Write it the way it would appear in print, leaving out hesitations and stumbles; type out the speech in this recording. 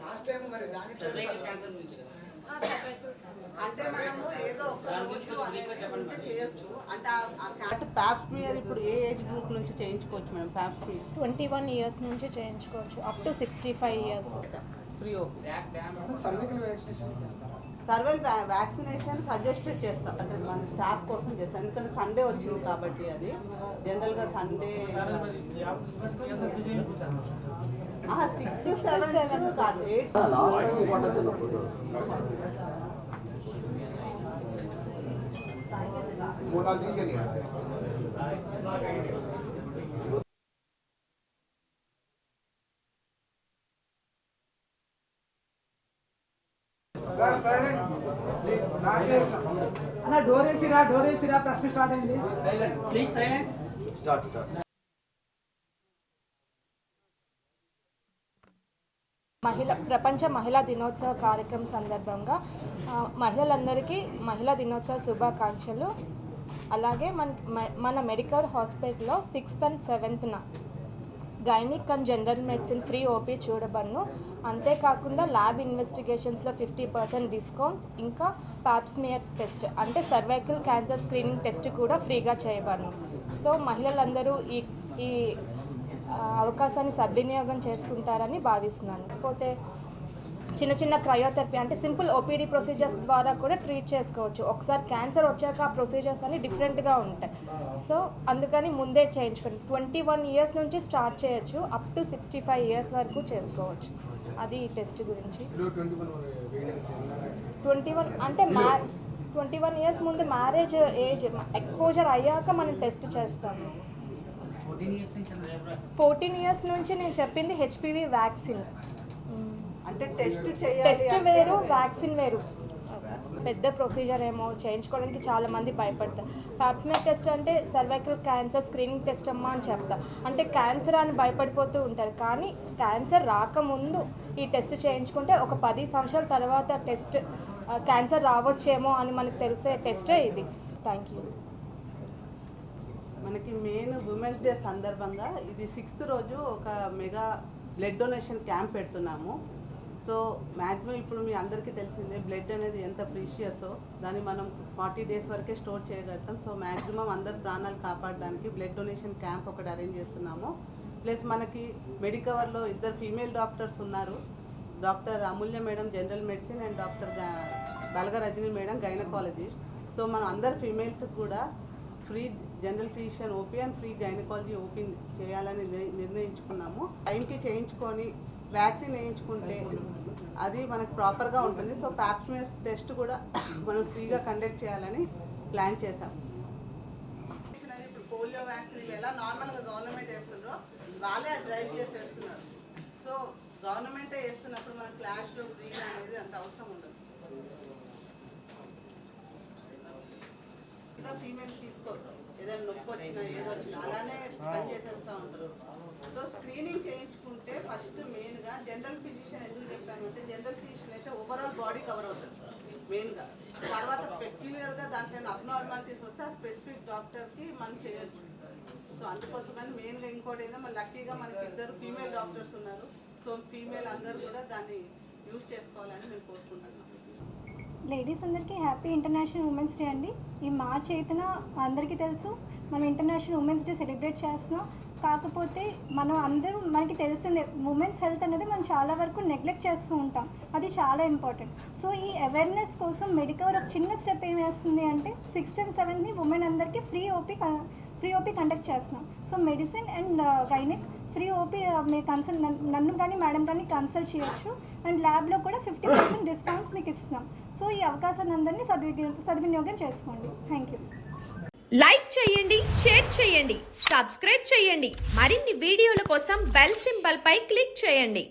Last time మరి దానికి cervical cancer గురించి కదా. అంటే మనము ఏదో ఒక రోజు అనేది చేయొచ్చు. అంటే పాప్స్మియర్ ఇప్పుడు ఏ ఏజ్ గ్రూప్ నుంచి చేయించుకోవచ్చు మేడం? పాప్స్మియర్ 21 ఇయర్స్ నుంచి చేయించుకోవచ్చు, up to 65 years. Free OP. Cervical vaccination చేస్తారా? సర్వైకల్ వ్యాక్సినేషన్ సజెస్టెడ్ చేస్తాం, అంటే మన స్టాఫ్ కోసం చేస్తాం. ఎందుకంటే సండే వచ్చింది కాబట్టి అది జనరల్గా సండే 6, 7 కాదు 8. అన్న డోర్ వేసిరా ప్రశ్న స్టార్ట్ అయింది. Please silent. స్టార్ట్. ప్రపంచ మహిళా దినోత్సవ కార్యక్రమం సందర్భంగా మహిళలందరికీ మహిళా దినోత్సవ శుభాకాంక్షలు. అలాగే మన మెడికల్ హాస్పిటల్లో 6th and 7th gynaec and general medicine free OP చూడబడును. అంతేకాకుండా ల్యాబ్ ఇన్వెస్టిగేషన్స్లో 50% డిస్కౌంట్, ఇంకా పాప్స్మియర్ టెస్ట్ అంటే సర్వైకల్ క్యాన్సర్ స్క్రీనింగ్ టెస్ట్ కూడా ఫ్రీగా చేయబడును. సో మహిళలందరూ ఈ అవకాశాన్ని సద్వినియోగం చేసుకుంటారని భావిస్తున్నాను. కాకపోతే చిన్న చిన్న క్రయోథెరపీ అంటే సింపుల్ ఓపీడీ ప్రొసీజర్స్ ద్వారా కూడా ట్రీట్ చేసుకోవచ్చు. ఒకసారి క్యాన్సర్ వచ్చాక ఆ ప్రొసీజర్స్ అన్ని డిఫరెంట్గా ఉంటాయి. సో అందుకని ముందే చేయించుకోండి. 21 ఇయర్స్ నుంచి స్టార్ట్ చేయొచ్చు, అప్ టు 65 ఇయర్స్ వరకు చేసుకోవచ్చు. అది ఈ టెస్ట్ గురించి. 21 అంటే 21 ఇయర్స్ ముందు మ్యారేజ్ ఏజ్ ఎక్స్పోజర్ అయ్యాక మనం టెస్ట్ చేస్తాము. 14 ఇయర్స్ నుంచి నేను చెప్పింది హెచ్పివి వ్యాక్సిన్. అంటే టెస్ట్ వేరు, వ్యాక్సిన్ వేరు. పెద్ద ప్రొసీజర్ ఏమో చేయించుకోవడానికి చాలామంది భయపడతారు. పాప్స్మియర్ టెస్ట్ అంటే సర్వైకల్ క్యాన్సర్ స్క్రీనింగ్ టెస్ట్ అమ్మా అని చెప్తా. అంటే క్యాన్సర్ అని భయపడిపోతూ ఉంటారు, కానీ క్యాన్సర్ రాకముందు ఈ టెస్ట్ చేయించుకుంటే ఒక 10 సంవత్సరాల తర్వాత టెస్ట్ క్యాన్సర్ రావచ్చేమో అని మనకు తెలిసే టెస్టే ఇది. Thank you. మనకి మెయిన్ ఉమెన్స్ డే సందర్భంగా ఇది 6th రోజు ఒక మెగా బ్లడ్ డొనేషన్ క్యాంప్ పెడుతున్నాము. సో మ్యాక్సిమం ఇప్పుడు మీ అందరికీ తెలిసిందే బ్లడ్ అనేది ఎంత ప్రీషియసో, దాన్ని మనం 40 డేస్ వరకే స్టోర్ చేయగలుగుతాం. సో మ్యాక్సిమం అందరి ప్రాణాలు కాపాడడానికి బ్లడ్ డొనేషన్ క్యాంప్ ఒకటి అరేంజ్ చేస్తున్నాము. ప్లస్ మనకి మెడికవర్లో 2 ఫీమేల్ డాక్టర్స్ ఉన్నారు. Doctor Amulya madam general medicine and doctor Balaga Rajani madam gynaecologist. So మనం అందరు ఫీమేల్స్కి కూడా free general physician OP and free gynaecology OP చేయాలని నిర్ణయించుకున్నాము. టైంకి చేయించుకొని వ్యాక్సిన్ వేయించుకుంటే అది మనకు ప్రాపర్గా ఉంటుంది. సో పాప్స్మియర్ టెస్ట్ కూడా మనం ఫ్రీగా కండక్ట్ చేయాలని ప్లాన్ చేశాం. ఇప్పుడు పోలియో వ్యాక్సిన్ ఎలా నార్మల్గా గవర్నమెంట్ వేస్తున్నారో వాళ్ళే డ్రైవ్ చేసి వేస్తున్నారు. సో గవర్నమెంటే వేస్తున్నప్పుడు మన క్లాస్లో ఫ్రీగా అనేది అంత అవసరం ఉండదు. ఇలా ఫీమేల్ తీసుకోరు, ఏదైనా నొప్పి వచ్చినా ఏదో వచ్చినా అలానే పని చేసేస్తూ ఉంటారు. సో స్క్రీనింగ్ చేయించుకుంటే ఫస్ట్ మెయిన్గా జనరల్ ఫిజిషియన్ ఎందుకు చెప్పామంటే జనరల్ ఫిజిషియన్ అయితే ఓవరాల్ బాడీ కవర్ అవుతుంది మెయిన్గా. తర్వాత పెక్యులర్గా దాంట్లో అబ్నార్మాలిటీస్ వస్తే ఆ స్పెసిఫిక్ డాక్టర్కి మనం చేయొచ్చు. సో అందుకోసమని మెయిన్గా ఇంకోటి ఏంటంటే లక్కీగా మనకి 2 ఫీమేల్ డాక్టర్స్ ఉన్నారు. సో ఫీమేల్ అందరూ కూడా దాన్ని యూజ్ చేసుకోవాలని మేము కోరుకుంటున్నాం. లేడీస్ అందరికీ హ్యాపీ ఇంటర్నేషనల్ ఉమెన్స్ డే అండి. ఈ మార్చ్ 8న అందరికీ తెలుసు మనం ఇంటర్నేషనల్ ఉమెన్స్ డే సెలబ్రేట్ చేస్తున్నాం. కాకపోతే మనం అందరూ మనకి తెలిసిందే ఉమెన్స్ హెల్త్ అనేది మనం చాలా వరకు నెగ్లెక్ట్ చేస్తూ ఉంటాం, అది చాలా ఇంపార్టెంట్. సో ఈ అవేర్నెస్ కోసం మెడికవర్ ఒక చిన్న స్టెప్ ఏం వేస్తుంది అంటే 6th and 7th ఉమెన్ అందరికీ ఫ్రీ ఓపీ కండక్ట్ చేస్తున్నాం. So medicine and gynaec free OP మీరు నన్ను కానీ మేడం కానీ కన్సల్ట్ చేయొచ్చు. అండ్ ల్యాబ్లో కూడా 50% డిస్కౌంట్స్ మీకు ఇస్తున్నాం. సో ఈ అవకాశాన్ని అందరినీ సద్వినియోగం చేసుకోండి. Thank you. లైక్ చేయండి, షేర్ చేయండి, సబ్స్క్రైబ్ చేయండి. మరిన్ని వీడియోల కోసం బెల్ సింబల్ పై క్లిక్ చేయండి.